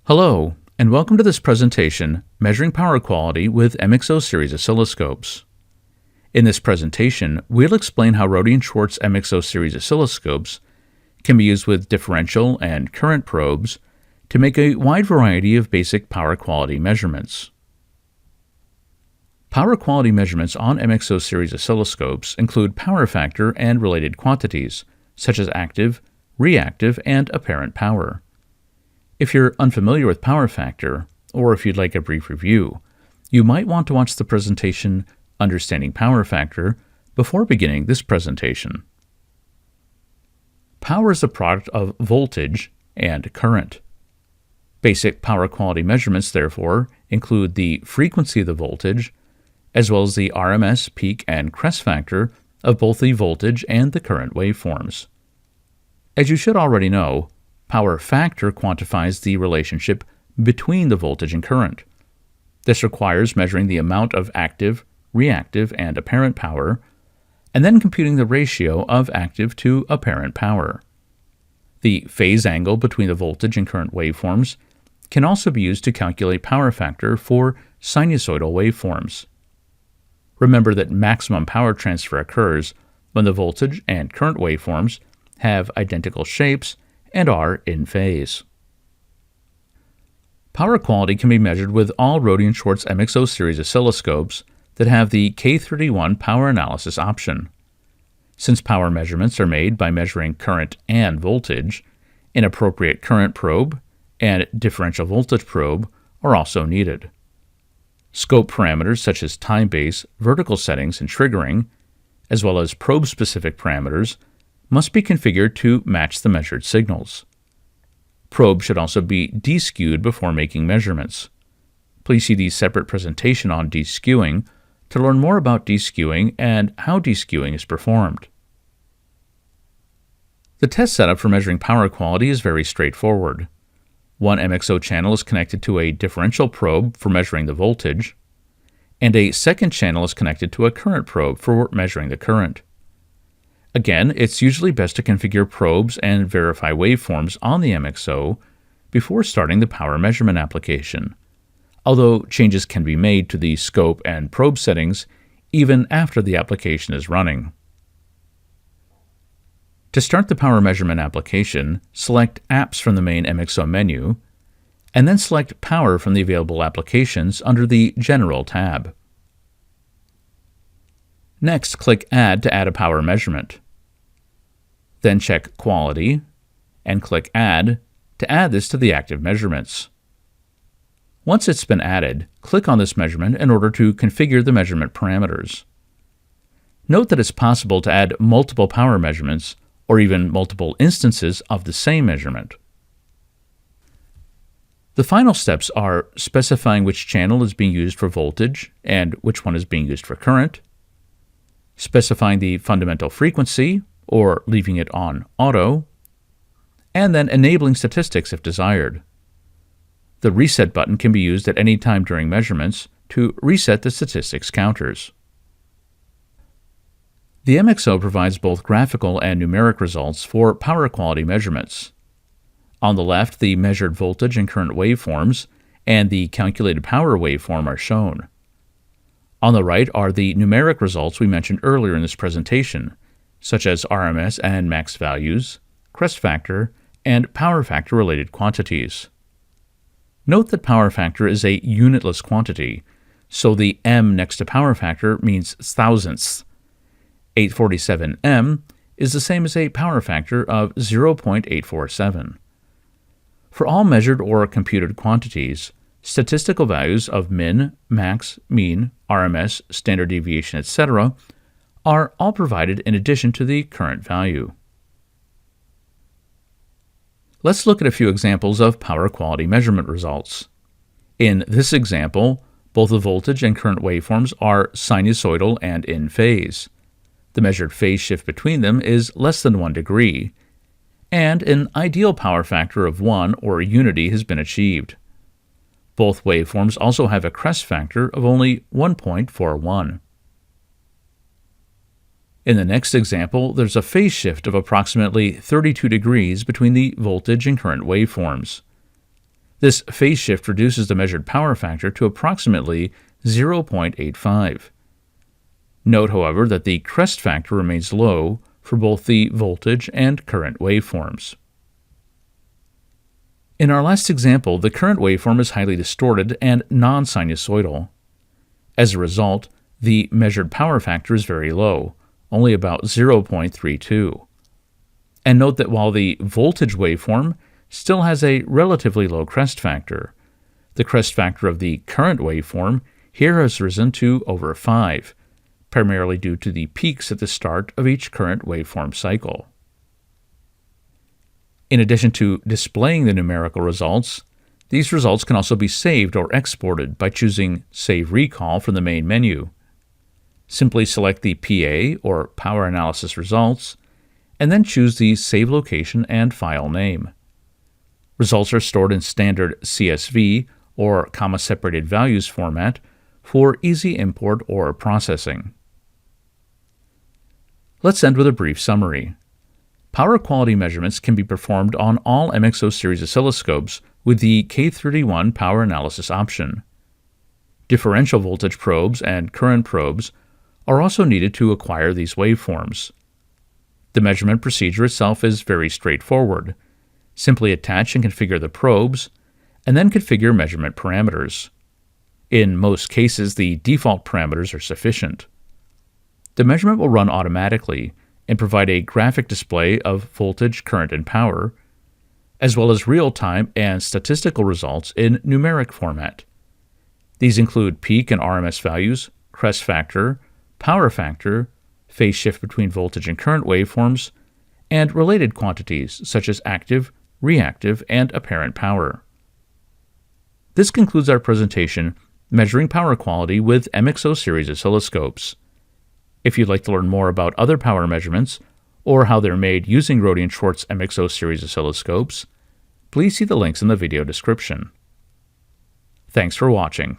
Hello, and welcome to this presentation, Measuring Power Quality with MXO Series Oscilloscopes. In this presentation, we'll explain how Rohde and Schwarz MXO Series Oscilloscopes can be used with differential and current probes to make a wide variety of basic power quality measurements. Power quality measurements on MXO Series Oscilloscopes include power factor and related quantities, such as active, reactive, and apparent power. If you're unfamiliar with power factor, or if you'd like a brief review, you might want to watch the presentation Understanding Power Factor before beginning this presentation. Power is a product of voltage and current. Basic power quality measurements, therefore, include the frequency of the voltage, as well as the RMS, peak, and crest factor of both the voltage and the current waveforms. As you should already know, power factor quantifies the relationship between the voltage and current. This requires measuring the amount of active, reactive, and apparent power, and then computing the ratio of active to apparent power. The phase angle between the voltage and current waveforms can also be used to calculate power factor for sinusoidal waveforms. Remember that maximum power transfer occurs when the voltage and current waveforms have identical shapes and are in phase. Power quality can be measured with all Rohde and Schwarz MXO series oscilloscopes that have the K31 power analysis option. Since power measurements are made by measuring current and voltage, an appropriate current probe and differential voltage probe are also needed. Scope parameters such as time base, vertical settings, and triggering, as well as probe-specific parameters, must be configured to match the measured signals. Probes should also be deskewed before making measurements. Please see the separate presentation on deskewing to learn more about deskewing and how deskewing is performed. The test setup for measuring power quality is very straightforward. One MXO channel is connected to a differential probe for measuring the voltage, and a second channel is connected to a current probe for measuring the current. Again, it's usually best to configure probes and verify waveforms on the MXO before starting the power measurement application, although changes can be made to the scope and probe settings even after the application is running. To start the power measurement application, select Apps from the main MXO menu, and then select Power from the available applications under the General tab. Next, click Add to add a power measurement. Then check Quality, and click Add to add this to the active measurements. Once it's been added, click on this measurement in order to configure the measurement parameters. Note that it's possible to add multiple power measurements or even multiple instances of the same measurement. The final steps are specifying which channel is being used for voltage and which one is being used for current, specifying the fundamental frequency, or leaving it on auto, and then enabling statistics if desired. The reset button can be used at any time during measurements to reset the statistics counters. The MXO provides both graphical and numeric results for power quality measurements. On the left, the measured voltage and current waveforms and the calculated power waveform are shown. On the right are the numeric results we mentioned earlier in this presentation, such as RMS and max values, crest factor, and power factor related quantities. Note that power factor is a unitless quantity, so the m next to power factor means thousandths. 847 m is the same as a power factor of 0.847. For all measured or computed quantities, statistical values of min, max, mean, RMS, standard deviation, etc. are all provided in addition to the current value. Let's look at a few examples of power quality measurement results. In this example, both the voltage and current waveforms are sinusoidal and in phase. The measured phase shift between them is less than 1 degree, and an ideal power factor of 1 or unity has been achieved. Both waveforms also have a crest factor of only 1.41. In the next example, there's a phase shift of approximately 32 degrees between the voltage and current waveforms. This phase shift reduces the measured power factor to approximately 0.85. Note, however, that the crest factor remains low for both the voltage and current waveforms. In our last example, the current waveform is highly distorted and non-sinusoidal. As a result, the measured power factor is very low, only about 0.32. And note that while the voltage waveform still has a relatively low crest factor, the crest factor of the current waveform here has risen to over 5, primarily due to the peaks at the start of each current waveform cycle. In addition to displaying the numerical results, these results can also be saved or exported by choosing Save Recall from the main menu. Simply select the PA or Power Analysis Results, and then choose the Save Location and File Name. Results are stored in standard CSV or comma-separated values format for easy import or processing. Let's end with a brief summary. Power quality measurements can be performed on all MXO series oscilloscopes with the K31 power analysis option. Differential voltage probes and current probes are also needed to acquire these waveforms. The measurement procedure itself is very straightforward. Simply attach and configure the probes, and then configure measurement parameters. In most cases, the default parameters are sufficient. The measurement will run automatically and provide a graphic display of voltage, current, and power, as well as real-time and statistical results in numeric format. These include peak and RMS values, crest factor, power factor, phase shift between voltage and current waveforms, and related quantities such as active, reactive, and apparent power. This concludes our presentation measuring power quality with MXO series oscilloscopes. If you'd like to learn more about other power measurements or how they're made using Rohde and Schwarz MXO series oscilloscopes, please see the links in the video description. Thanks for watching.